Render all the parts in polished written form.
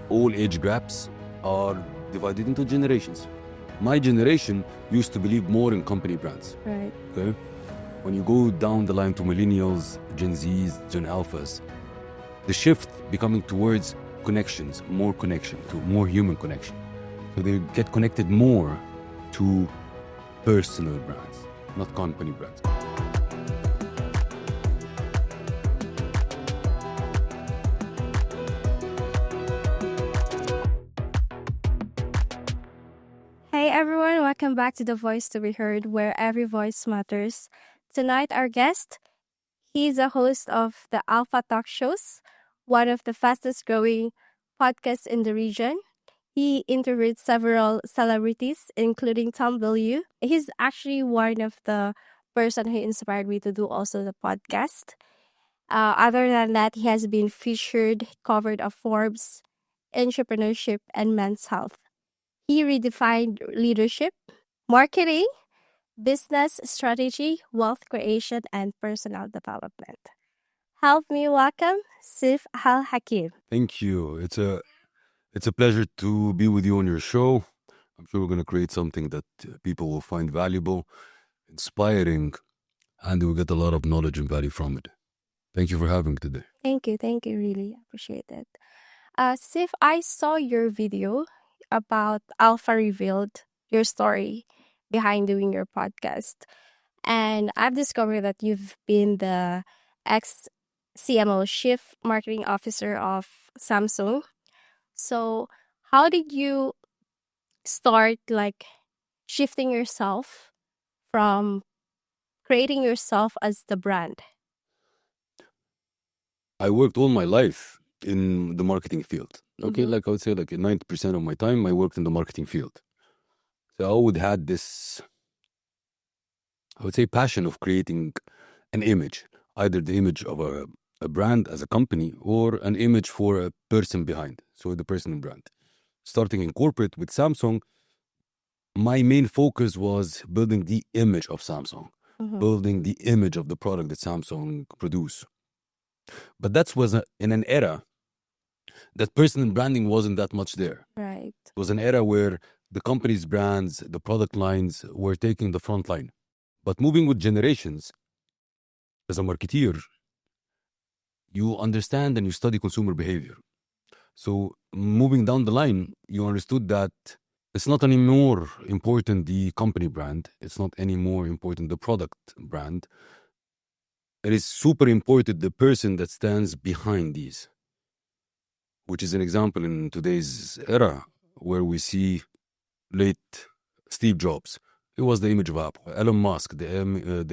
all age gaps are divided into generations. My generation used to believe more in company brands. Right. Okay? When you go down the line to millennials, Gen Zs, Gen Alphas, the shift becoming towards connections, more connection, to more human connection. So they get connected more to personal brands, not company brands. Hey everyone, welcome back to The Voice to Be Heard, where every voice matters. Tonight, our guest, he's a host of the Alpha Talk shows, one of the fastest growing podcasts in the region. He interviewed several celebrities, including Tom Bellew. He's actually one of the person who inspired me to do also the podcast. Other than that, he has been featured, covered of Forbes, Entrepreneurship, and Men's Health. He redefined leadership, marketing, business strategy, wealth creation, and personal development. Help me welcome Seif Al Hakim. Thank you. It's a pleasure to be with you on your show. I'm sure we're going to create something that people will find valuable, inspiring, and we'll get a lot of knowledge and value from it. Thank you for having me today. Thank you, really appreciate it. Seif, I saw your video about Alpha Revealed, your story behind doing your podcast. And I've discovered that you've been the ex CMO, Chief Marketing Officer of Samsung. So, how did you start shifting yourself from creating yourself as the brand? I worked all my life in the marketing field. Okay, like I would say, 90% of my time I worked in the marketing field. So I always had this, I would say, passion of creating an image, either the image of a brand as a company or an image for a person behind, so the personal brand. Starting in corporate with Samsung, my main focus was building the image of Samsung, building the image of the product that Samsung produce. But that was in an era that personal branding wasn't that much there. Right. It was an era where the company's brands, the product lines were taking the front line. But moving with generations, as a marketeer, you understand and you study consumer behavior. So moving down the line, you understood that it's not anymore important the company brand. It's not anymore important the product brand. It is super important the person that stands behind these, which is an example in today's era where we see late Steve Jobs. It was the image of Apple. Elon Musk, the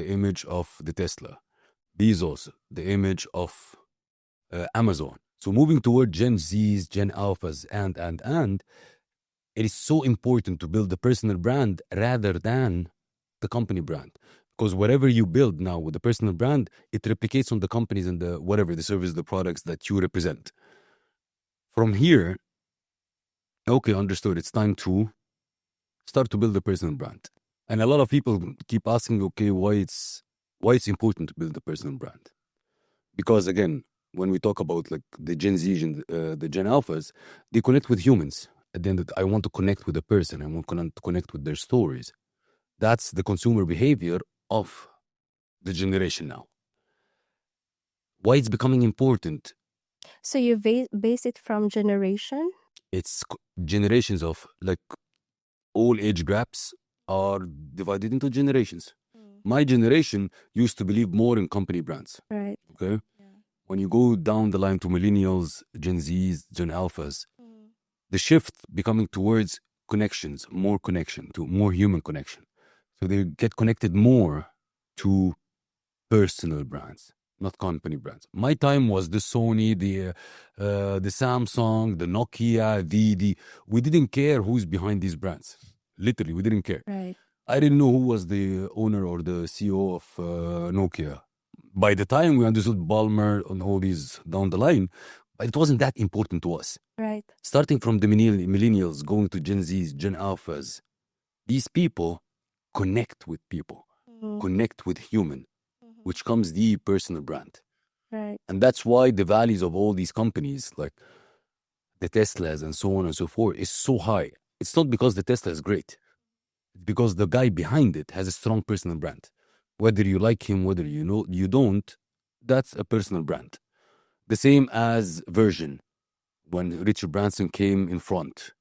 image of the Tesla. Bezos, the image of Amazon. So moving toward Gen Zs, Gen Alphas, and it is so important to build the personal brand rather than the company brand. Because whatever you build now with the personal brand, it replicates on the companies and the whatever, the service, the products that you represent. From here, okay, understood. It's time to start to build a personal brand. And a lot of people keep asking, okay, why it's important to build a personal brand? Because again, when we talk about like the Gen Z and the Gen Alphas, they connect with humans. At the end of I want to connect with a person. I want to connect with their stories. That's the consumer behavior of the generation now. Why it's becoming important? So you base it from generation? It's generations of like all age gaps are divided into generations. My generation used to believe more in company brands. Right. Okay. When you go down the line to millennials, Gen Zs, Gen Alphas, the shift becoming towards connections, more connection, to more human connection. So they get connected more to personal brands, not company brands. My time was the Sony, the Samsung, the Nokia, we didn't care who's behind these brands. Literally, we didn't care. Right. I didn't know who was the owner or the CEO of Nokia. By the time we understood Ballmer and all these down the line, it wasn't that important to us. Right. Starting from the millennials, going to Gen Zs, Gen Alphas, these people connect with people, connect with human, which comes the personal brand. Right. And that's why the values of all these companies, like the Teslas and so on and so forth is so high. It's not because the Tesla is great. It's because the guy behind it has a strong personal brand. Whether you like him, whether you don't, that's a personal brand. The same as Virgin, when Richard Branson came in front.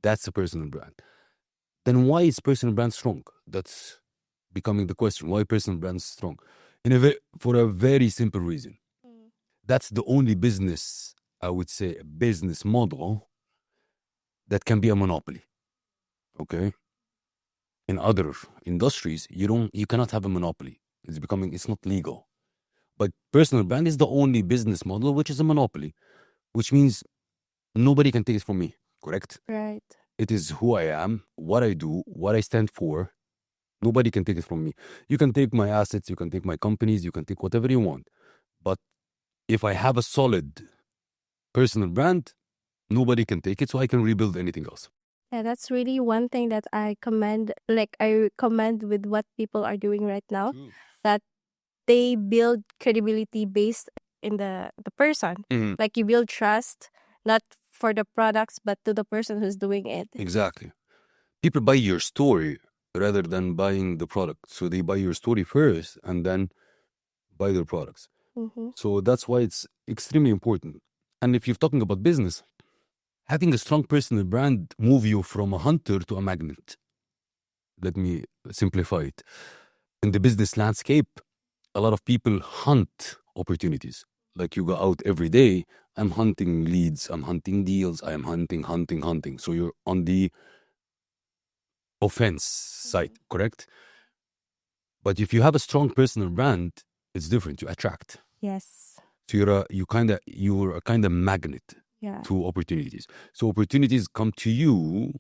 That's a personal brand. Then why is personal brand strong? That's becoming the question. Why personal brand is strong? For a very simple reason. That's the only business, I would say, a business model that can be a monopoly. Okay? In other industries, you cannot have a monopoly. It's not legal. But personal brand is the only business model which is a monopoly, which means nobody can take it from me, correct? Right. It is who I am, what I do, what I stand for. Nobody can take it from me. You can take my assets, you can take my companies, you can take whatever you want. But if I have a solid personal brand, nobody can take it, so I can rebuild anything else. Yeah, that's really one thing that I commend. Like, I commend with what people are doing right now, that they build credibility based in the person. Mhm. Like, you build trust, not for the products, but to the person who's doing it. Exactly. People buy your story rather than buying the product. So they buy your story first and then buy their products. Mm-hmm. So that's why it's extremely important. And if you're talking about business, having a strong personal brand move you from a hunter to a magnet. Let me simplify it. In the business landscape, a lot of people hunt opportunities. Like you go out every day, I'm hunting leads, I'm hunting deals, I'm hunting. So you're on the offense side, correct? But if you have a strong personal brand, it's different. You attract. Yes. So you're a kind of magnet Yeah. to opportunities. So opportunities come to you,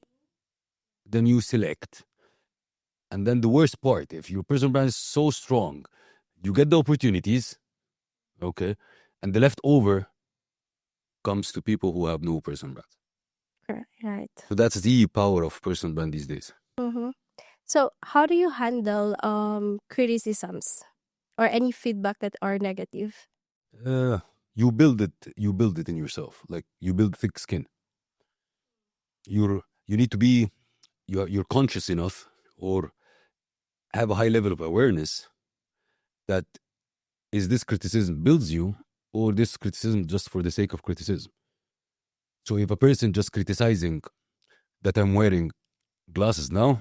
then you select. And then the worst part, if your personal brand is so strong, you get the opportunities, okay, and the leftover comes to people who have no personal brand. Right. So that's the power of personal brand these days. Mm-hmm. So how do you handle criticisms or any feedback that are negative? You build it in yourself. Like you build thick skin. You need to be you're conscious enough or have a high level of awareness that is this criticism builds you or this criticism just for the sake of criticism. So if a person just criticizing that I'm wearing glasses now,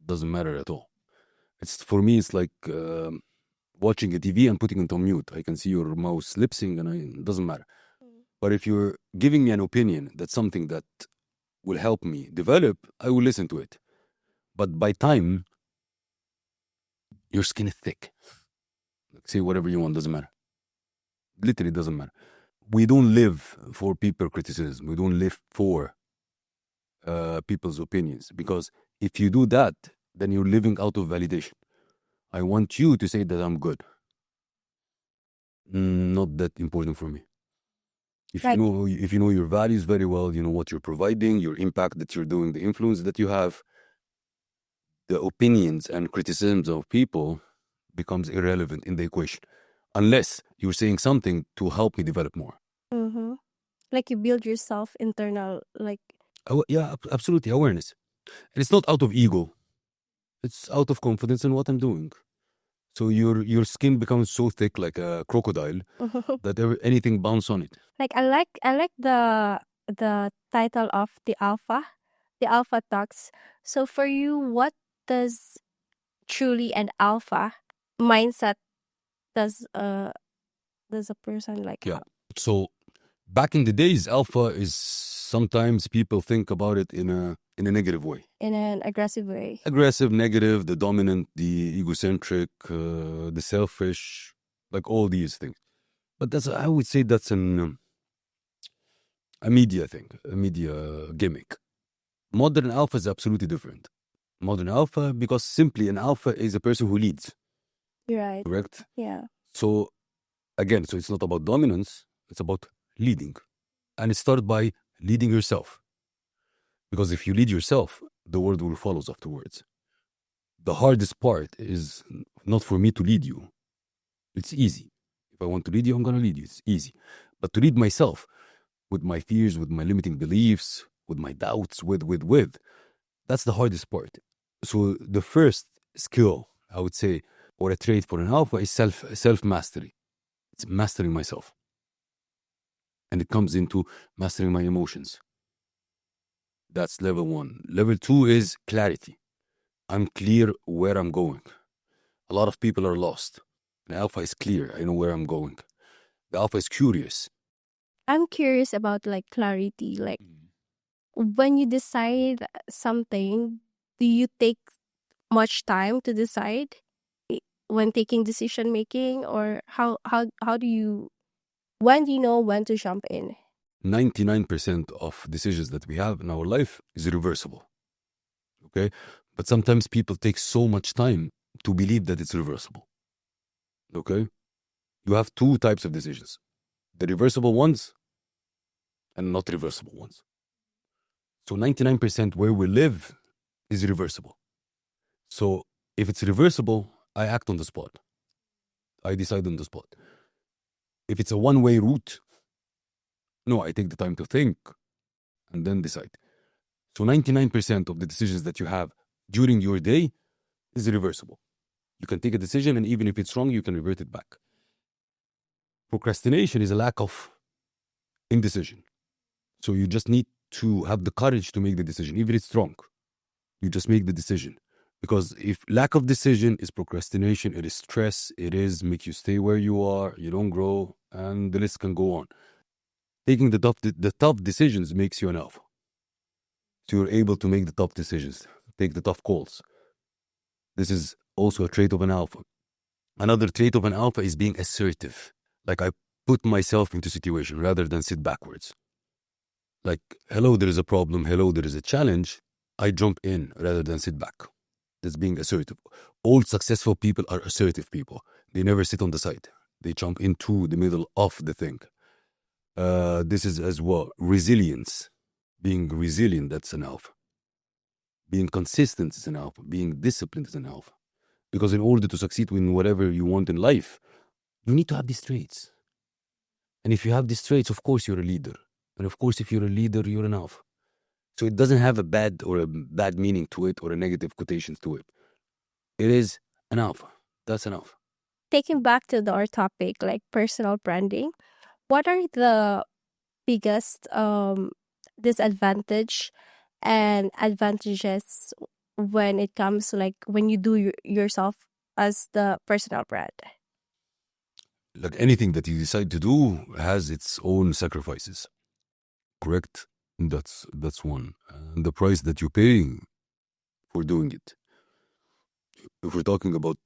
doesn't matter at all. For me, it's like watching a TV and putting it on mute. I can see your mouse lip sync and it doesn't matter. But if you're giving me an opinion that's something that will help me develop, I will listen to it. But by time, your skin is thick. Say whatever you want, doesn't matter. Literally doesn't matter. We don't live for people criticism. We don't live for people's opinions. Because if you do that, then you're living out of validation. I want you to say that I'm good. Not that important for me. If you know your values very well, you know what you're providing, your impact that you're doing, the influence that you have, the opinions and criticisms of people becomes irrelevant in the equation, unless you're saying something to help me develop more. Mm-hmm. Like you build yourself internal, like. Yeah, absolutely, awareness. And it's not out of ego. It's out of confidence in what I'm doing. So your skin becomes so thick like a crocodile that anything bounces on it. Like I like the title of the alpha talks. So for you, what does truly an alpha mindset does a person like have? So back in the days, alpha is sometimes people think about it in a negative way. In an aggressive way. Aggressive, negative, the dominant, the egocentric, the selfish, like all these things. But I would say that's a media thing, a media gimmick. Modern alpha is absolutely different. Modern alpha, because simply an alpha is a person who leads. Right. Correct? Yeah. So again, so it's not about dominance, it's about leading. And it starts by leading yourself. Because if you lead yourself, the world will follow afterwards. The hardest part is not for me to lead you. It's easy. If I want to lead you, I'm going to lead you. It's easy. But to lead myself, with my fears, with my limiting beliefs, with my doubts, with. That's the hardest part. So the first skill, I would say, or a trait for an alpha is self mastery. It's mastering myself. And it comes into mastering my emotions. That's level 1. Level 2 is clarity. I'm clear where I'm going. A lot of people are lost. The alpha is clear. I know where I'm going. The alpha is curious. I'm curious about like clarity. Like when you decide something, do you take much time to decide when taking decision making, or how do you, when do you know when to jump in? 99% of decisions that we have in our life is reversible. Okay? But sometimes people take so much time to believe that it's reversible. Okay? You have 2 types of decisions. The reversible ones and not reversible ones. So 99% where we live is reversible. So if it's reversible, I act on the spot. I decide on the spot. If it's a one-way route, no, I take the time to think and then decide. So 99% of the decisions that you have during your day is reversible. You can take a decision, and even if it's wrong, you can revert it back. Procrastination is a lack of indecision. So you just need to have the courage to make the decision. Even if it's wrong, you just make the decision. Because if lack of decision is procrastination, it is stress, it is make you stay where you are, you don't grow, and the list can go on. Taking the tough decisions makes you an alpha. So you're able to make the tough decisions, take the tough calls. This is also a trait of an alpha. Another trait of an alpha is being assertive. Like I put myself into situation rather than sit backwards. Like, hello, there is a problem. Hello, there is a challenge. I jump in rather than sit back. That's being assertive. All successful people are assertive people. They never sit on the side. They jump into the middle of the thing. This is as well resilience. Being resilient, that's an alpha. Being consistent is an alpha. Being disciplined is an alpha. Because in order to succeed in whatever you want in life, you need to have these traits. And if you have these traits, of course, you're a leader. And of course, if you're a leader, you're an alpha. So it doesn't have a bad meaning to it or a negative quotation to it. It is an alpha. That's an alpha. Taking back to our topic, like personal branding, what are the biggest disadvantage and advantages when it comes to like when you do yourself as the personal brand? Like anything that you decide to do has its own sacrifices. Correct? That's one. And the price that you're paying for doing it. If we're talking about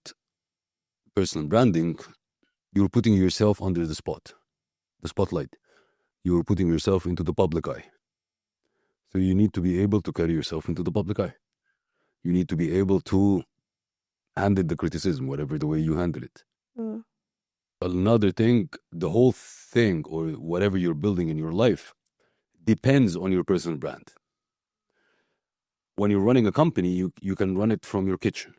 personal branding, you're putting yourself under the spotlight. You're putting yourself into the public eye. So you need to be able to carry yourself into the public eye. You need to be able to handle the criticism, whatever the way you handle it. Mm. Another thing, the whole thing or whatever you're building in your life depends on your personal brand. When you're running a company, you can run it from your kitchen.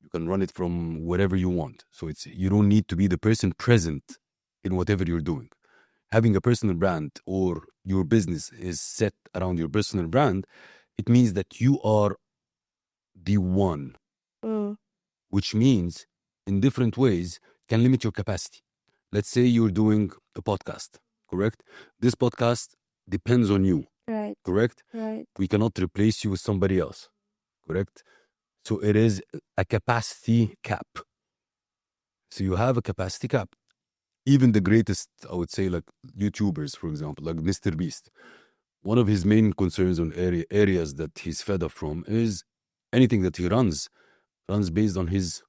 You can run it from wherever you want. So you don't need to be the person present in whatever you're doing. Having a personal brand or your business is set around your personal brand, it means that you are the one, which means in different ways can limit your capacity. Let's say you're doing a podcast, correct? This podcast depends on you, Right. correct? Right. We cannot replace you with somebody else, correct? So it is a capacity cap. So you have a capacity cap. Even the greatest, I would say, like YouTubers, for example, like Mr. Beast, one of his main concerns on areas that he's fed up from is anything that he runs based on his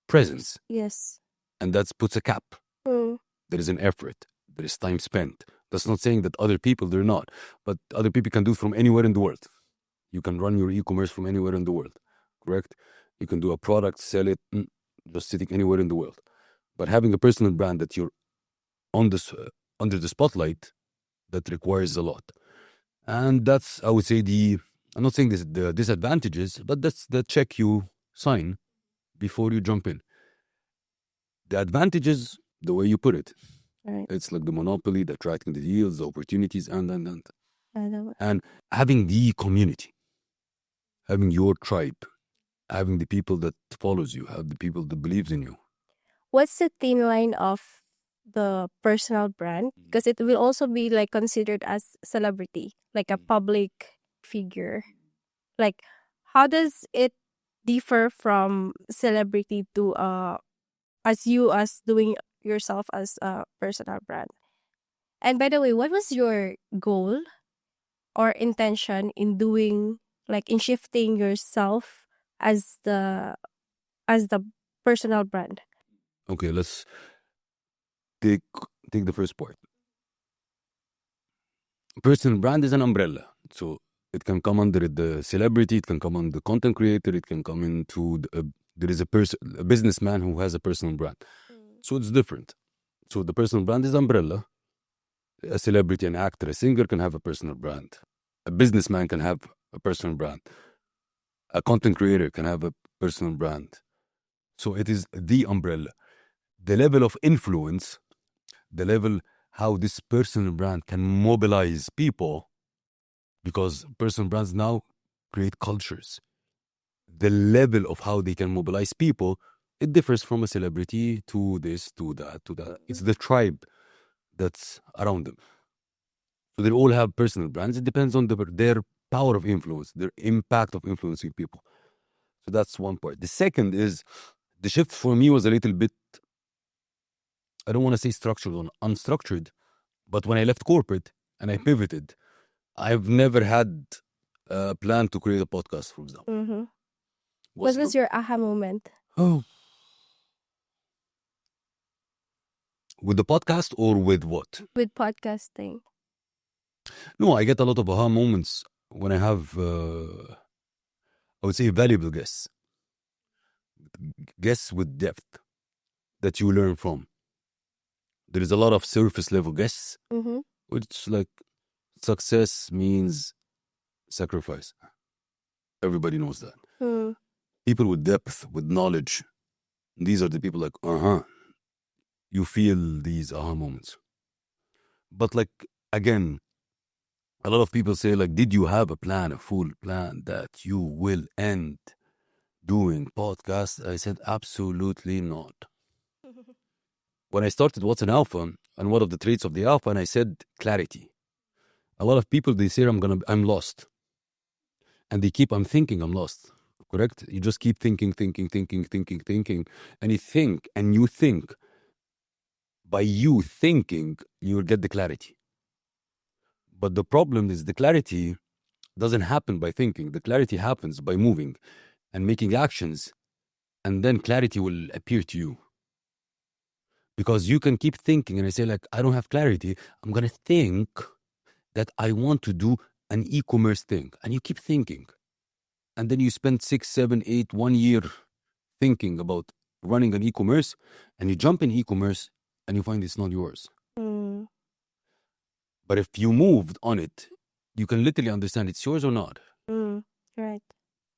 presence. Yes. And that puts a cap. There is an effort. There is time spent. That's not saying that other people, they're not. But other people can do it from anywhere in the world. You can run your e-commerce from anywhere in the world, correct? You can do a product, sell it, just sitting anywhere in the world. But having a personal brand that you're on this under the spotlight, that requires a lot. And that's, I would say, I'm not saying the disadvantages, but that's the check you sign before you jump in. The advantages, the way you put it. Right. It's like the monopoly, the attracting the deals, the opportunities, and I know. and having the community, having your tribe, having the people that follows you, have the people that believes in you. What's the thin line of the personal brand? Because it will also be like considered as celebrity, like a public figure. Like, how does it differ from celebrity to as you as doing yourself as a personal brand? And by the way, what was your goal or intention in doing, like in shifting yourself as the personal brand? Okay, let's take the first part. Personal brand is an umbrella, so it can come under the celebrity, it can come under the content creator, it can come into there is a businessman who has a personal brand, so it's different. So the personal brand is umbrella. A celebrity, an actor, a singer can have a personal brand. A businessman can have a personal brand. A content creator can have a personal brand. So it is the umbrella. The level of influence, the level how this personal brand can mobilize people, because personal brands now create cultures. The level of how they can mobilize people, it differs from a celebrity to this, to that, to that. It's the tribe that's around them. So they all have personal brands. It depends on their power of influence, their impact of influencing people. So that's one part. The second is the shift for me was a little bit, I don't want to say structured or unstructured, but when I left corporate and I pivoted, I've never had a plan to create a podcast, for example. Mm-hmm. What was your aha moment? Oh. With the podcast or with what? With podcasting. No, I get a lot of aha moments when I have, I would say, valuable guests. Guests with depth that you learn from. There is a lot of surface level guests, Mm-hmm. which like success means sacrifice. Everybody knows that. Mm. People with depth, with knowledge, these are the people like, you feel these aha moments. But like, again, a lot of people say like, did you have a plan, a full plan that you will end doing podcasts? I said, absolutely not. When I started What's an Alpha, and one of the traits of the Alpha, and I said clarity. A lot of people, they say I'm lost. And they keep, I'm thinking I'm lost. Correct? You just keep thinking. And you think. By you thinking, you'll get the clarity. But the problem is the clarity doesn't happen by thinking. The clarity happens by moving and making actions. And then clarity will appear to you. Because you can keep thinking, and I say like, I don't have clarity. I'm going to think that I want to do an e-commerce thing. And you keep thinking. And then you spend 6, 7, 8, 1 year thinking about running an e-commerce, and you jump in e-commerce and you find it's not yours. Mm. But if you moved on it, you can literally understand it's yours or not. Mm. Right.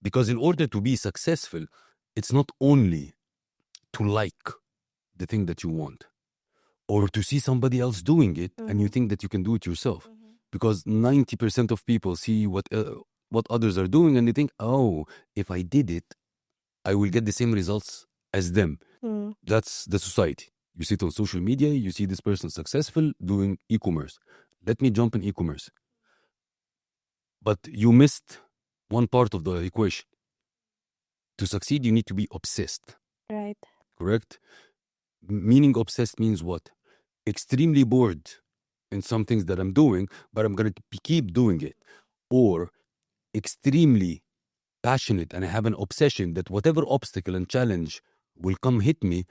Because in order to be successful, it's not only to like the thing that you want or to see somebody else doing it and you think that you can do it yourself. Because 90% of people see what others are doing and they think, oh, if I did it, I will get the same results as them. Mm. That's the society. You see it on social media, you see this person successful doing e-commerce. Let me jump in e-commerce. But you missed one part of the equation. To succeed, you need to be obsessed. Right. Correct? Meaning obsessed means what? Extremely bored in some things that I'm doing, but I'm going to keep doing it. Or extremely passionate and I have an obsession that whatever obstacle and challenge will come hit me,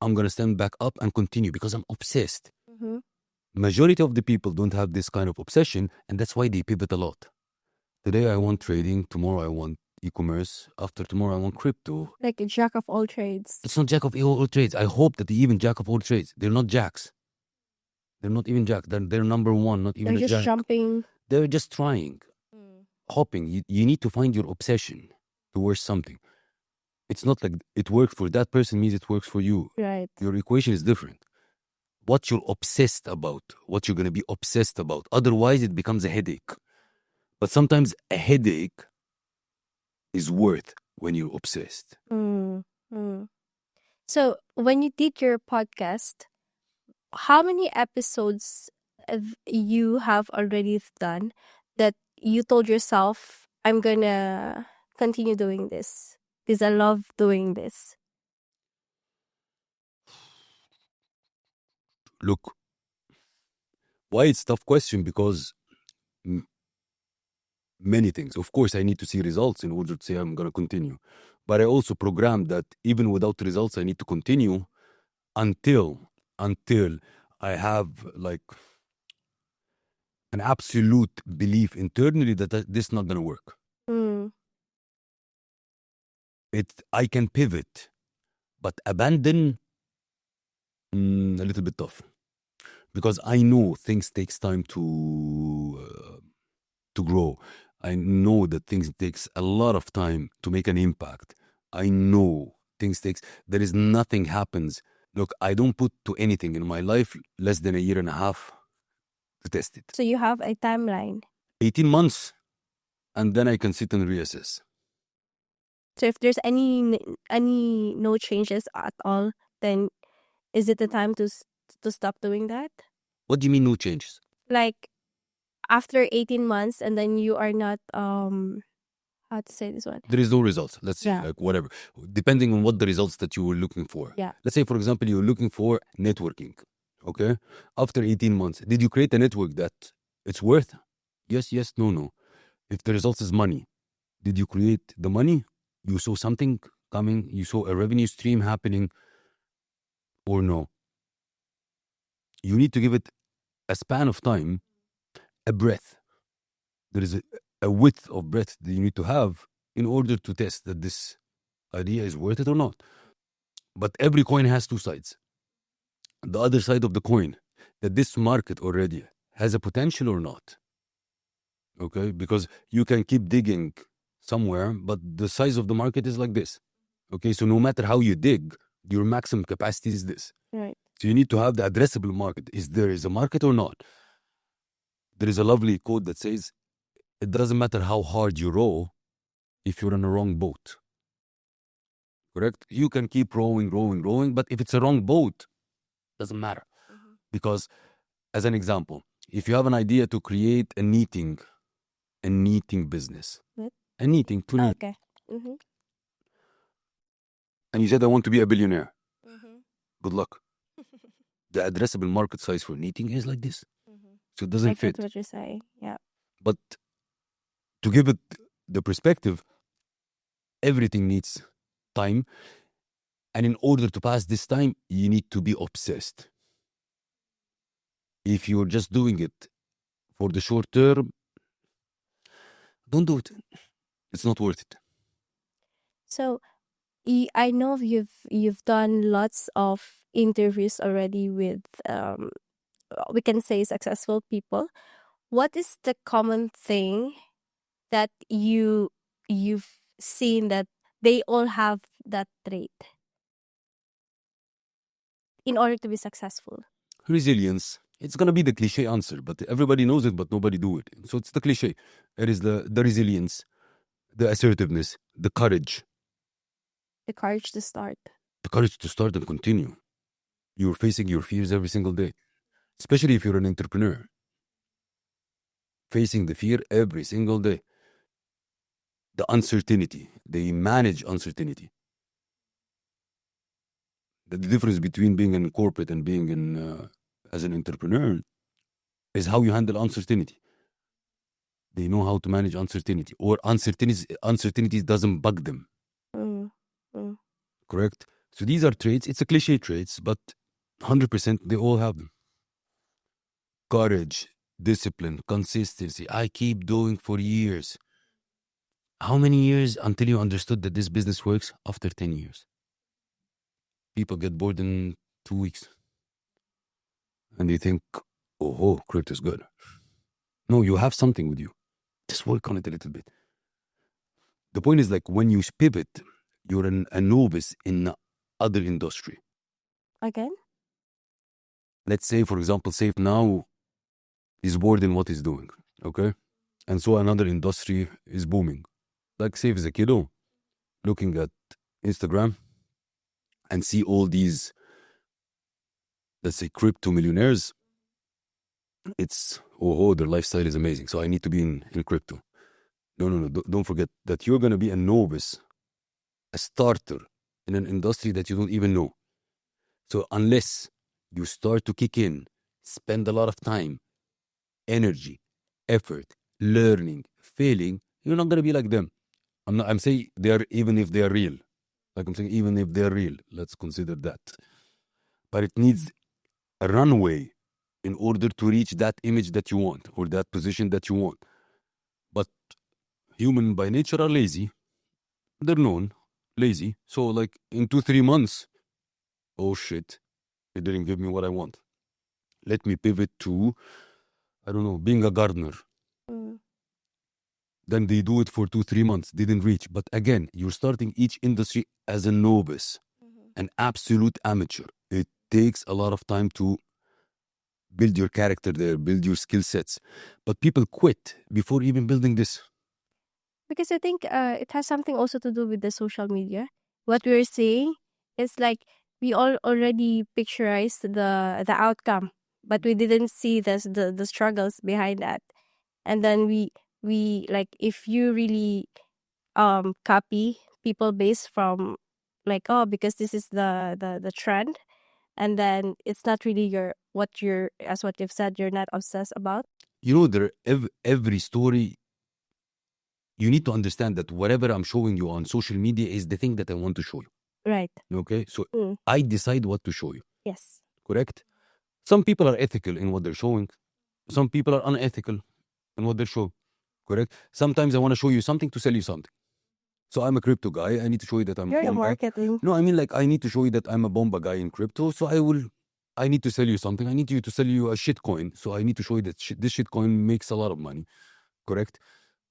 I'm going to stand back up and continue because I'm obsessed. Mm-hmm. Majority of the people don't have this kind of obsession, and that's why they pivot a lot. Today I want trading, tomorrow I want e-commerce, after tomorrow I want crypto. Like a jack of all trades. It's not jack of all trades. I hope that they even jack of all trades. They're not jacks. They're not even jack. They're number one, not even They're a just jack. jumping. They're just trying. Hopping. You need to find your obsession towards something. It's not like it worked for that person means it works for you. Right. Your equation is different. what you're obsessed about, what you're going to be obsessed about. Otherwise, it becomes a headache. But sometimes a headache is worth when you're obsessed. Mm, mm. So when you did your podcast, how many episodes you have already done that you told yourself, I'm gonna continue doing this because I love doing this? Look, why it's a tough question? Because many things. Of course, I need to see results in order to say I'm going to continue. But I also programmed that even without results, I need to continue until I have like an absolute belief internally that this is not going to work. Mm. I can pivot, but abandon a little bit tough, because I know things takes time to grow. I know that things takes a lot of time to make an impact. I know things takes. There is nothing happens. Look, I don't put to anything in my life less than a year and a half to test it. So you have a timeline. 18 months, and then I can sit and reassess. So if there's any no changes at all, then is it the time to stop doing that? What do you mean no changes? Like after 18 months and then you are not how to say this one? There is no results. Let's see, Yeah. like whatever, depending on what the results that you were looking for. Yeah. Let's say, for example, you're looking for networking. Okay. After 18 months, did you create a network that it's worth? Yes, yes, no, no. If the result is money, did you create the money? You saw something coming, you saw a revenue stream happening, or no? You need to give it a span of time, a breath. There is a width of breath that you need to have in order to test that this idea is worth it or not. But every coin has two sides. The other side of the coin, that this market already has a potential or not. Okay, because you can keep digging somewhere, but the size of the market is like this. Okay, so no matter how you dig, your maximum capacity is this. Right. So you need to have the addressable market. Is there a market or not? There is a lovely quote that says, it doesn't matter how hard you row if you're on a wrong boat. Correct? You can keep rowing, but if it's a wrong boat, doesn't matter. Mm-hmm. Because, as an example, if you have an idea to create a knitting business, What? a knitting to knit, Okay. Mm-hmm. and you said I want to be a billionaire, Mm-hmm. good luck. The addressable market size for knitting is like this, Mm-hmm. so it doesn't I fit. get what you're saying. Yeah. But to give it the perspective, everything needs time, and in order to pass this time, you need to be obsessed. If you're just doing it for the short term, don't do it. It's not worth it. So I know you've done lots of interviews already with we can say successful people. What is the common thing that you've seen that they all have that trait in order to be successful? Resilience. It's gonna be the cliche answer, but everybody knows it, but nobody do it. So it's the cliche. It is the resilience, the assertiveness, the courage The courage to start and continue. You're facing your fears every single day, especially if you're an entrepreneur. Facing the fear every single day. The uncertainty. They manage uncertainty. The difference between being in corporate and being in as an entrepreneur is how you handle uncertainty. They know how to manage uncertainty, or uncertainty doesn't bug them. Mm. Mm. Correct? So these are traits. It's a cliche traits, but 100% they all have them. Courage, discipline, consistency. I keep doing for years. How many years until you understood that this business works? After 10 years. People get bored in 2 weeks. And they think, oh, crypto is good. No, you have something with you. Just work on it a little bit. The point is, like, when you pivot, you're a novice in other industry. Again? let's say, for example, Seif now is bored in what he's doing, okay? And so another industry is booming. Like Seif is a kiddo looking at Instagram and see all these, let's say, crypto millionaires. It's, oh, their lifestyle is amazing. So I need to be in crypto. No. Don't forget that you're going to be a novice, a starter in an industry that you don't even know. So unless you start to kick in, spend a lot of time, energy, effort, learning, failing, you're not going to be like them. I'm saying they are, even if they are real. Like I'm saying, even if they're real, let's consider that. But it needs a runway in order to reach that image that you want or that position that you want. But human by nature are lazy. They're known lazy. So like in 2-3 months, oh shit, it didn't give me what I want. Let me pivot to, I don't know, being a gardener. Then they do it for 2-3 months, didn't reach. But again, you're starting each industry as a novice, an absolute amateur. It takes a lot of time to build your character there, build your skill sets. But people quit before even building this. Because I think it has something also to do with the social media. What we're saying is like we all already picturized the outcome, but we didn't see the struggles behind that. And then we like, if you really copy people based from like, oh, because this is the trend, and then it's not really what you're, as what you've said, you're not obsessed about. You know, every story, you need to understand that whatever I'm showing you on social media is the thing that I want to show you. Right. Okay? So I decide what to show you. Yes. Correct? Some people are ethical in what they're showing. Some people are unethical in what they're showing. Correct? Sometimes I want to show you something to sell you something. So I'm a crypto guy. I need to show you that I'm You're the bomba. marketing. No, I mean, like, I need to show you that I'm a bomba guy in crypto. So I need to sell you something. I need you to sell you a shit coin. So I need to show you that this shit coin makes a lot of money. Correct?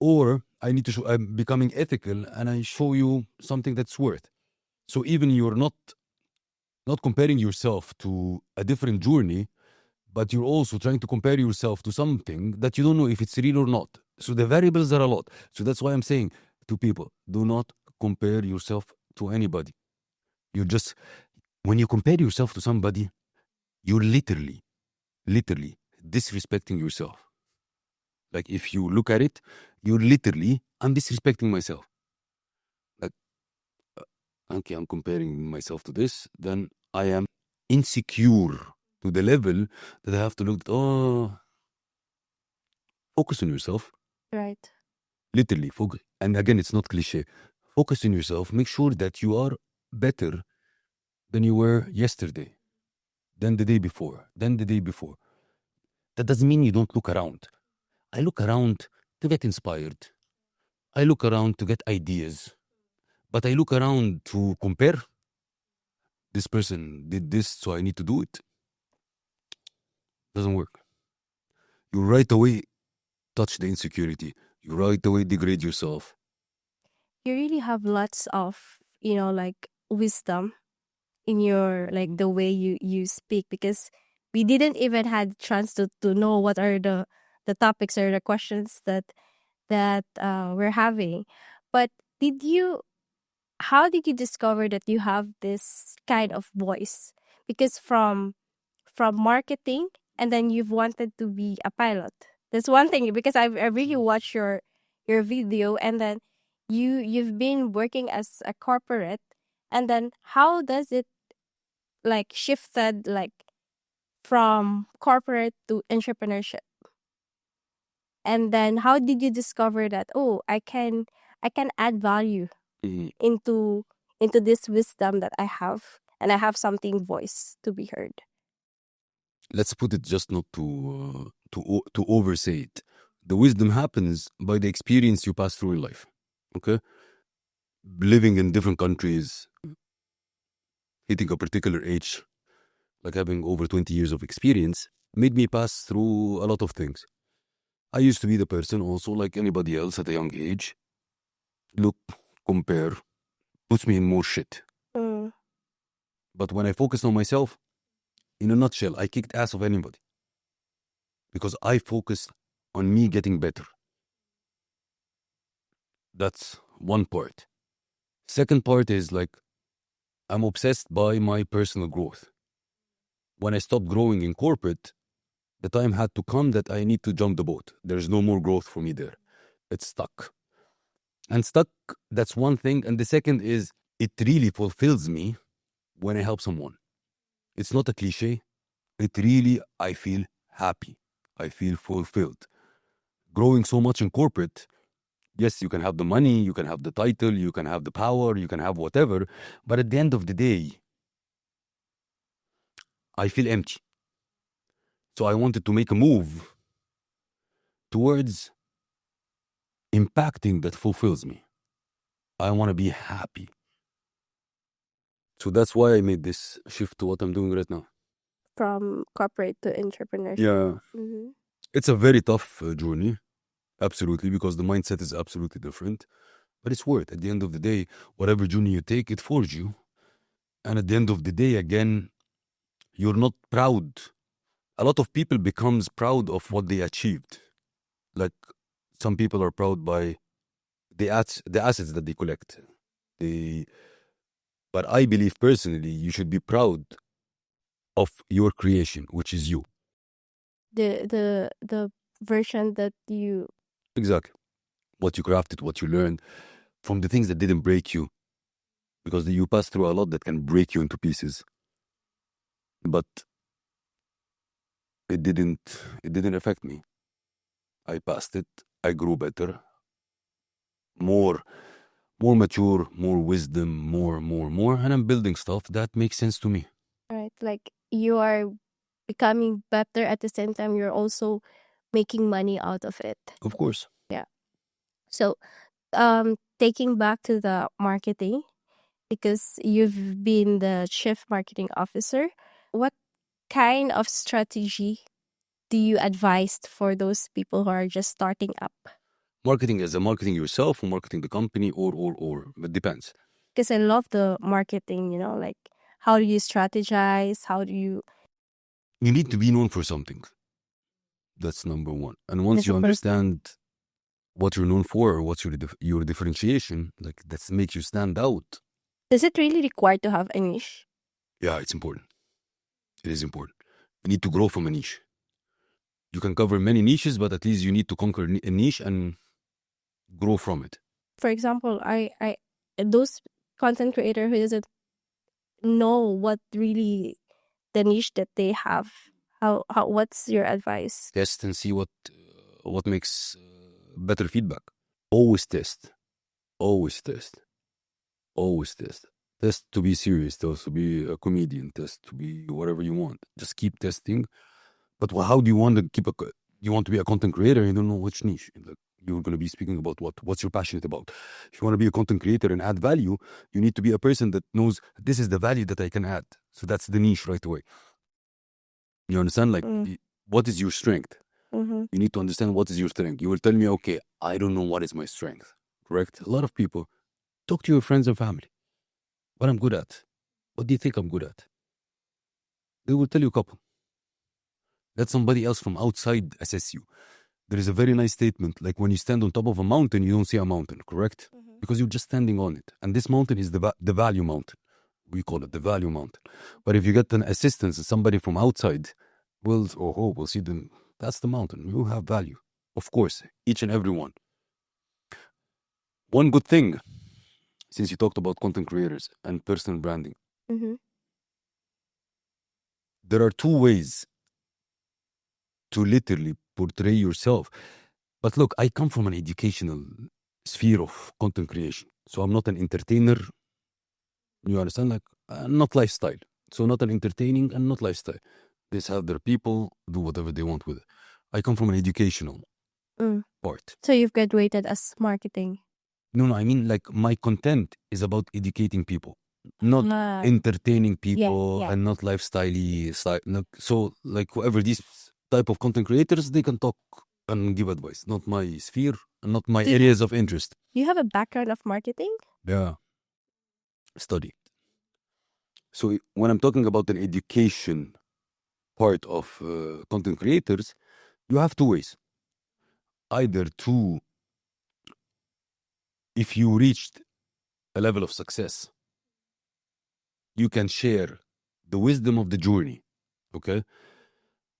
Or I need to show I'm becoming ethical and I show you something that's worth. So even you're not comparing yourself to a different journey, but you're also trying to compare yourself to something that you don't know if it's real or not. So the variables are a lot. So that's why I'm saying to people, do not compare yourself to anybody. You just, when you compare yourself to somebody, you're literally disrespecting yourself. Like if you look at it, you're literally, I'm disrespecting myself. Like, okay, I'm comparing myself to this, then I am insecure to the level that I have to look at, focus on yourself. Right. Literally, focus. And again, it's not cliche. Focus on yourself. Make sure that you are better than you were yesterday, than the day before, than the day before. That doesn't mean you don't look around. I look around to get inspired. I look around to get ideas. But I look around to compare. This person did this, so I need to do it. Doesn't work. You right away touch the insecurity. You right away degrade yourself. You really have lots of, like, wisdom in your, like, the way you speak, because we didn't even had chance to know what are the topics or the questions that we're having. But how did you discover that you have this kind of voice? Because from marketing, and then you've wanted to be a pilot. That's one thing, because I really watched your video, and then you've been working as a corporate, and then how does it like shifted, like, from corporate to entrepreneurship? And then how did you discover that, oh, I can add value into this wisdom that I have, and I have something voice to be heard? Let's put it just not to oversay it. The wisdom happens by the experience you pass through in life. Okay? Living in different countries, hitting a particular age, like having over 20 years of experience, made me pass through a lot of things. I used to be the person also, like anybody else at a young age, look, compare, puts me in more shit. Mm. But when I focus on myself, in a nutshell, I kicked ass of anybody because I focused on me getting better. That's one part. Second part is like, I'm obsessed by my personal growth. When I stopped growing in corporate, the time had to come that I need to jump the boat. There's no more growth for me there. It's stuck. And stuck, that's one thing. And the second is, it really fulfills me when I help someone. It's not a cliche. It really, I feel happy. I feel fulfilled. Growing so much in corporate, yes, you can have the money, you can have the title, you can have the power, you can have whatever. But at the end of the day, I feel empty. So I wanted to make a move towards impacting that fulfills me. I want to be happy. So that's why I made this shift to what I'm doing right now. From corporate to entrepreneurship. Yeah. Mm-hmm. It's a very tough journey. Absolutely, because the mindset is absolutely different. But it's worth it. At the end of the day, whatever journey you take, it forges you. And at the end of the day, again, you're not proud. A lot of people becomes proud of what they achieved. Like some people are proud by the assets that they collect. But I believe personally, you should be proud of your creation, which is you. The version that you Exactly. What you crafted, what you learned from the things that didn't break you. Because you pass through a lot that can break you into pieces. But it didn't affect me. I passed it. I grew better. More mature, more wisdom, more. And I'm building stuff that makes sense to me. right, like you are becoming better at the same time you're also making money out of it. Of course. Yeah. So taking back to the marketing, because you've been the chief marketing officer, what kind of strategy do you advise for those people who are just starting up? Marketing is marketing yourself or marketing the company or. It depends. Because I love the marketing, like how do you strategize? How do you... You need to be known for something. That's number one. And once you understand what you're known for or what's your differentiation, like that makes you stand out. Does it really require to have a niche? Yeah, it's important. It is important. You need to grow from a niche. You can cover many niches, but at least you need to conquer a niche and grow from it. For example, I those content creator who doesn't know what really the niche that they have, how what's your advice? Test and see what makes better feedback. Always test. Always test. Always test. Test to be serious. Test to be a comedian. Test to be whatever you want. Just keep testing. But how do you want to you want to be a content creator? You don't know which niche. Like, you're going to be speaking about what's you're passionate about. If you want to be a content creator and add value, you need to be a person that knows this is the value that I can add. So that's the niche right away. You understand? Like, what is your strength? Mm-hmm. You need to understand what is your strength. You will tell me, okay, I don't know what is my strength. Correct? A lot of people talk to your friends and family. What I'm good at. What do you think I'm good at? They will tell you a couple. Let somebody else from outside assess you. There is a very nice statement, like when you stand on top of a mountain, you don't see a mountain, correct? Mm-hmm. Because you're just standing on it. And this mountain is the value mountain. We call it the value mountain. But if you get an assistance, somebody from outside, we'll see them. That's the mountain. You have value. Of course, each and every one. One good thing, since you talked about content creators and personal branding, Mm-hmm. there are two ways to literally portray yourself. But look, I come from an educational sphere of content creation. So I'm not an entertainer. You understand? Like, not lifestyle. So not an entertaining and not lifestyle. They have their people, do whatever they want with it. I come from an educational part. So you've graduated as marketing? No, I mean like my content is about educating people, not entertaining people and not lifestyle-y style. So like whoever these type of content creators, they can talk and give advice. Not my sphere, not my areas of interest. You have a background of marketing? Yeah. Study. So when I'm talking about an education part of content creators, you have two ways. Either to, if you reached a level of success, you can share the wisdom of the journey. Okay.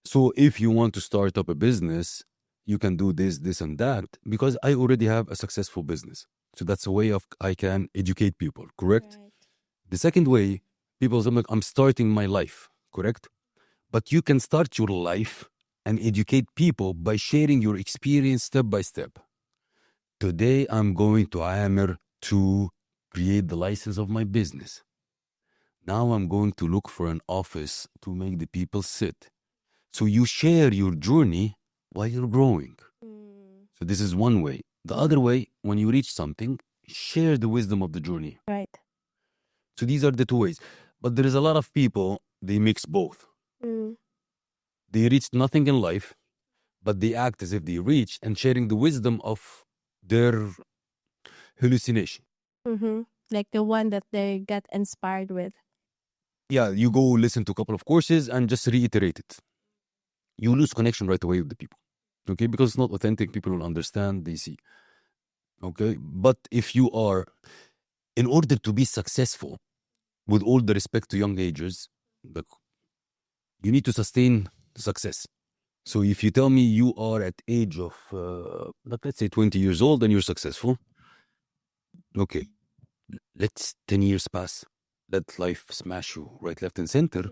So if you want to start up a business, you can do this, and that, because I already have a successful business. So that's a way of I can educate people, correct? Right. The second way, people say, like, I'm starting my life, correct? But you can start your life and educate people by sharing your experience step by step. Today, I'm going to Amir to create the license of my business. Now I'm going to look for an office to make the people sit. So you share your journey while you're growing. So this is one way. The other way, when you reach something, share the wisdom of the journey. Right. So these are the two ways. But there is a lot of people, they mix both. They reached nothing in life, but they act as if they reached and sharing the wisdom of their hallucination. Like the one that they get inspired with. Yeah, you go listen to a couple of courses and just reiterate it. You lose connection right away with the people. Okay, because it's not authentic. People will understand, they see. Okay, but if you are, in order to be successful, with all the respect to young agers, you need to sustain success. So if you tell me you are at age of, let's say 20 years old and you're successful, okay, let's 10 years pass. Let life smash you right, left, and center.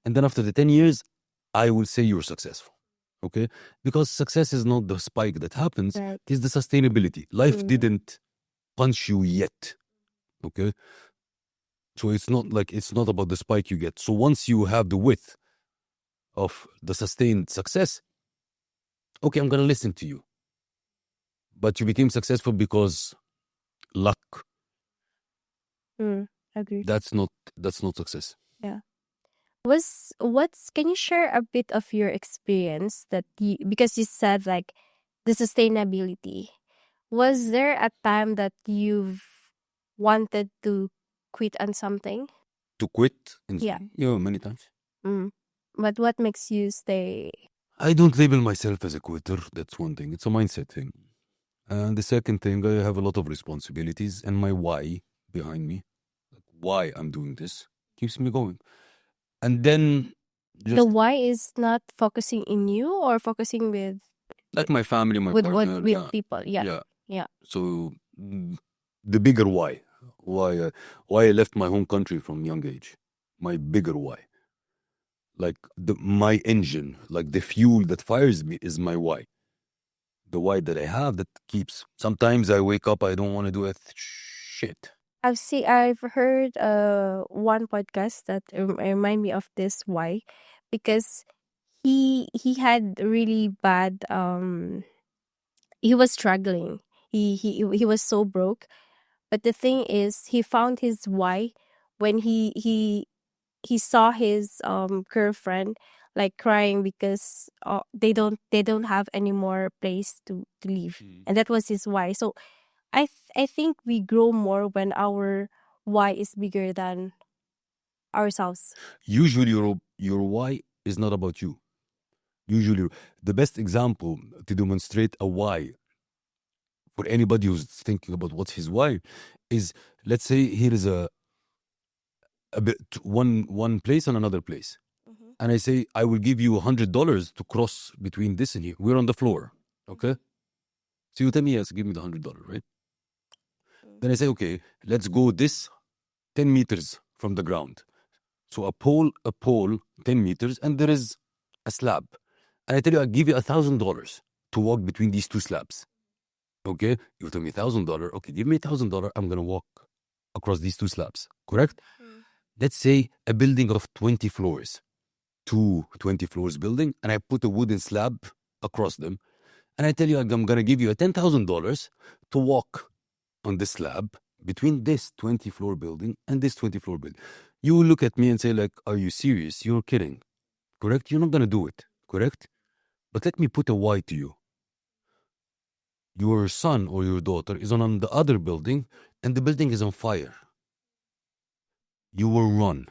And then after the 10 years, I will say you're successful. Okay? Because success is not the spike that happens, Right. it's the sustainability. Life didn't punch you yet. Okay? So it's not about the spike you get. So once you have the width of the sustained success, okay, I'm going to listen to you. But you became successful because luck. Agree. That's not success. Yeah. Can you share a bit of your experience that because you said like the sustainability. Was there a time that you've wanted to quit on something? To quit? Yeah. Many times. But what makes you stay? I don't label myself as a quitter. That's one thing. It's a mindset thing. And the second thing, I have a lot of responsibilities, and my why behind me, why I'm doing this, keeps me going. And then The why is not focusing in you or focusing with like my family, my partner, with people. Yeah. So the bigger why I left my home country from young age, my bigger why, like my engine, like the fuel that fires me is my why. The why that I have that keeps. Sometimes I wake up, I don't want to do a shit. I've heard one podcast that remind me of this why, because he had really bad he was struggling. He was so broke. But the thing is he found his why when he saw his girlfriend like crying because they don't have any more place to live. And that was his why. So I think we grow more when our why is bigger than ourselves. Usually your why is not about you. Usually the best example to demonstrate a why for anybody who's thinking about what's his why is, let's say here is a bit one place and another place. And I say, I will give you $100 to cross between this and here. We're on the floor. Okay. So you tell me, yes, give me the $100, right? Then I say, okay, let's go this 10 meters from the ground. So a pole, 10 meters, and there is a slab. And I tell you, I'll give you $1,000 to walk between these two slabs. Okay? You tell me $1,000. Okay, give me $1,000. I'm going to walk across these two slabs. Correct? Let's say a building of 20 floors. 20 floors building, and I put a wooden slab across them. And I tell you, I'm going to give you a $10,000 to walk on this slab between this 20-floor building and this 20-floor building. You will look at me and say, like, are you serious? You're kidding. Correct? You're not going to do it. Correct? But let me put a why to you. Your son or your daughter is on the other building, and the building is on fire. You will run.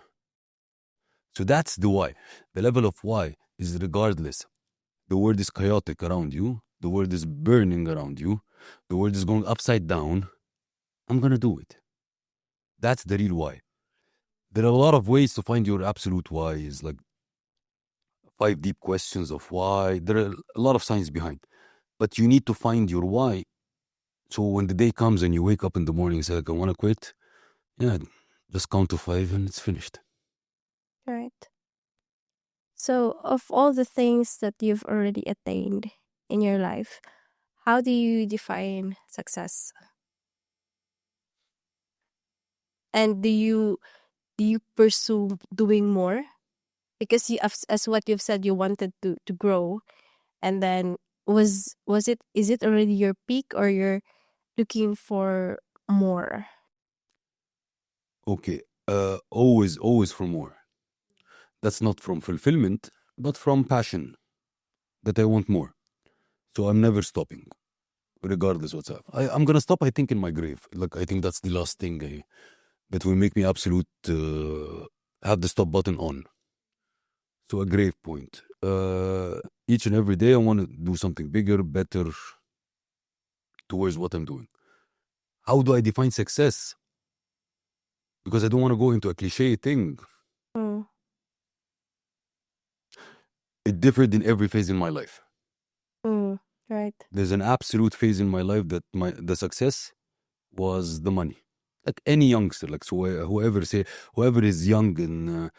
So that's the why. The level of why is regardless. The world is chaotic around you. The world is burning around you. The world is going upside down. I'm going to do it. That's the real why. There are a lot of ways to find your absolute why. Is like 5 deep questions of why. There are a lot of science behind. But you need to find your why. So when the day comes and you wake up in the morning and say, like, I want to quit, yeah, just count to 5 and it's finished. Right. So, of all the things that you've already attained in your life, how do you define success? And do you pursue doing more? Because you, as what you've said, you wanted to grow, and then was it is it already your peak, or you're looking for more? Okay. Always for more. That's not from fulfillment, but from passion that I want more. So I'm never stopping, regardless what's up. I'm gonna stop, I think, in my grave. Like, I think that's the last thing that will make me absolute have the stop button on. So a grave point. Each and every day I want to do something bigger, better towards what I'm doing. How do I define success? Because I don't want to go into a cliche thing. Mm. It differed in every phase in my life. Right. There's an absolute phase in my life that the success was the money. Like any youngster, like, so whoever is young and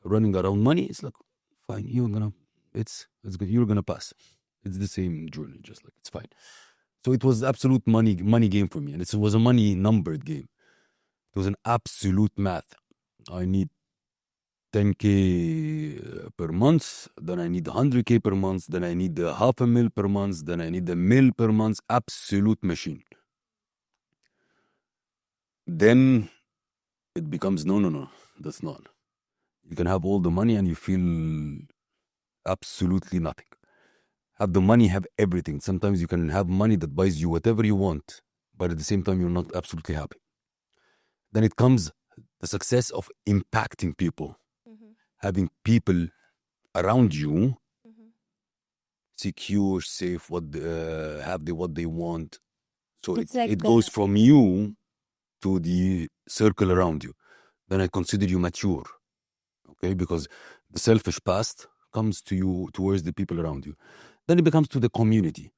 running around money, it's like, fine, it's good, you're gonna pass. It's the same journey, just like, it's fine. So it was absolute money game for me, and it was a money numbered game. It was an absolute math. I need 10K per month, then I need 100K per month, then I need half a mil per month, then I need a mil per month. Absolute machine. Then it becomes no, that's not. You can have all the money and you feel absolutely nothing. Have the money, have everything. Sometimes you can have money that buys you whatever you want, but at the same time, you're not absolutely happy. Then it comes the success of impacting people, having people around you secure, safe, what they want. So It's like it goes from you to the circle around you. Then I consider you mature, okay? Because the selfish past comes to you towards the people around you. Then it becomes to the community.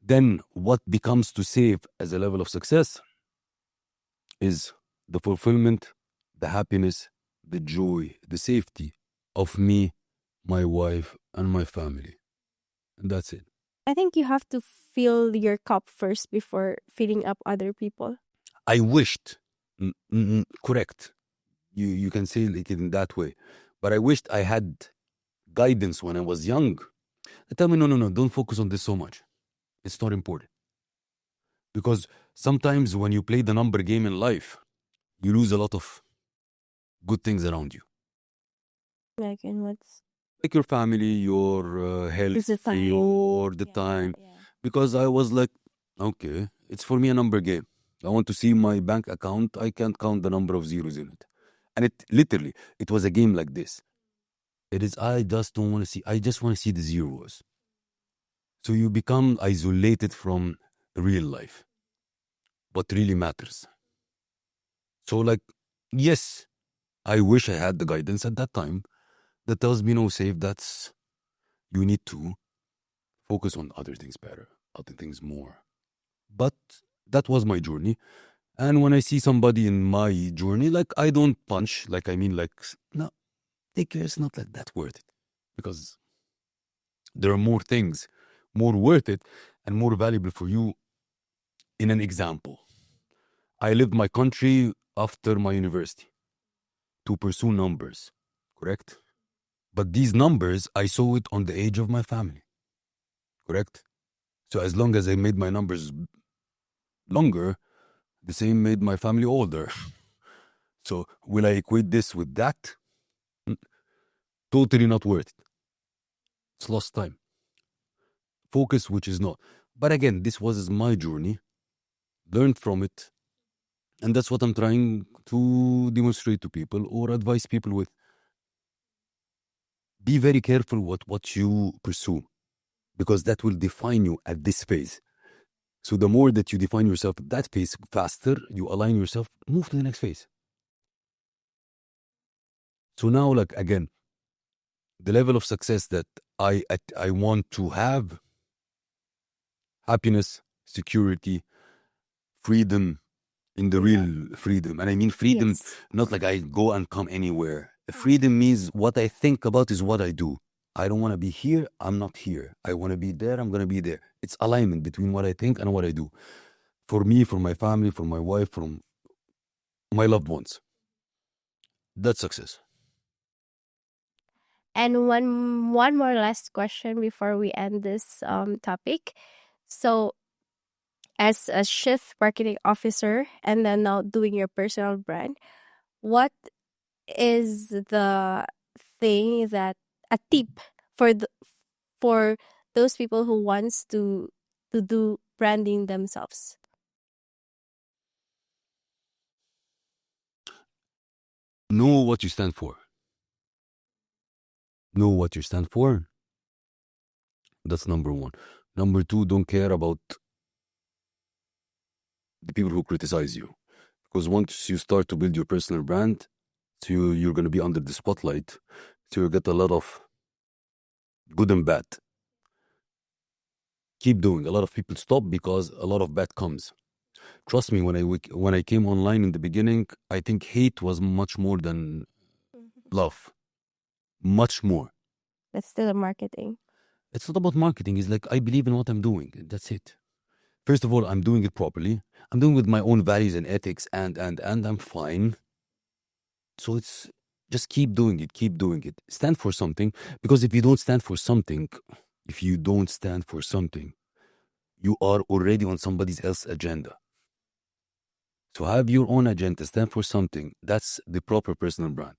Then what becomes to Seif as a level of success is the fulfillment, the happiness, the joy, the safety of me, my wife, and my family. And that's it. I think you have to fill your cup first before filling up other people. I wished, correct. You can say it in that way. But I wished I had guidance when I was young. They tell me, no, don't focus on this so much. It's not important. Because sometimes when you play the number game in life, you lose a lot of good things around you. Like in what's Like your family, your health, the time. Because I was like, okay, it's for me a number game. I want to see my bank account. I can't count the number of zeros in it. And it was a game like this. It is, I just want to see the zeros. So you become isolated from real life, what really matters. So, like, yes, I wish I had the guidance at that time that tells me, no, Seif, you need to focus on other things better, other things more. But that was my journey. And when I see somebody in my journey, like, I don't punch, like, I mean, like, no, take care, it's not like that worth it. Because there are more things more worth it and more valuable for you. In an example, I left my country after my university to pursue numbers, correct? But these numbers, I saw it on the age of my family, correct? So as long as I made my numbers longer, the same made my family older. So will I equate this with that? Totally not worth it. It's lost time. Focus, which is not. But again, this was my journey. Learned from it. And that's what I'm trying to demonstrate to people or advise people with. be very careful what you pursue, because that will define you at this phase. So the more that you define yourself at that phase, faster you align yourself, move to the next phase. So now, like, again, the level of success that I want to have: happiness, security, freedom, in the real freedom. And I mean freedom, Yes. not like I go and come anywhere. Freedom means what I think about is what I do. I don't want to be here, I'm not here. I want to be there, I'm going to be there. It's alignment between what I think and what I do. For me, for my family, for my wife, from my loved ones. That's success. And one more last question before we end this topic. So, as a chief marketing officer and then now doing your personal brand, what is the thing that a tip for for those people who wants to do branding themselves? Know what you stand for. Know what you stand for. That's number one. Number two, don't care about the people who criticize you. Because once you start to build your personal brand, so you're going to be under the spotlight. So you get a lot of good and bad. Keep doing. A lot of people stop because a lot of bad comes. Trust me, when I came online in the beginning, I think hate was much more than love. Much more. That's still a marketing. It's not about marketing. It's like, I believe in what I'm doing. That's it. First of all, I'm doing it properly. I'm doing it with my own values and ethics, and I'm fine. So it's just keep doing it. Keep doing it. Stand for something, because if you don't stand for something, you are already on somebody else's agenda. So have your own agenda. Stand for something. That's the proper personal brand.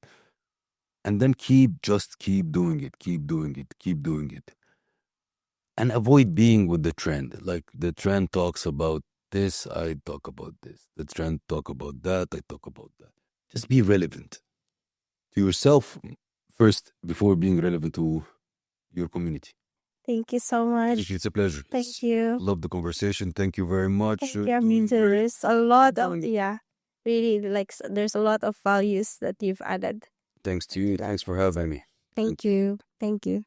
And then just keep doing it. Keep doing it. Keep doing it. And avoid being with the trend. Like, the trend talks about this, I talk about this. The trend talk about that, I talk about that. Just be relevant to yourself first before being relevant to your community. Thank you so much. It's a pleasure. Thank you. Love the conversation. Thank you very much. Thank you. I mean, there's a lot of really, like, there's a lot of values that you've added. Thanks to you. Thanks for having me. Thank you. Thank you.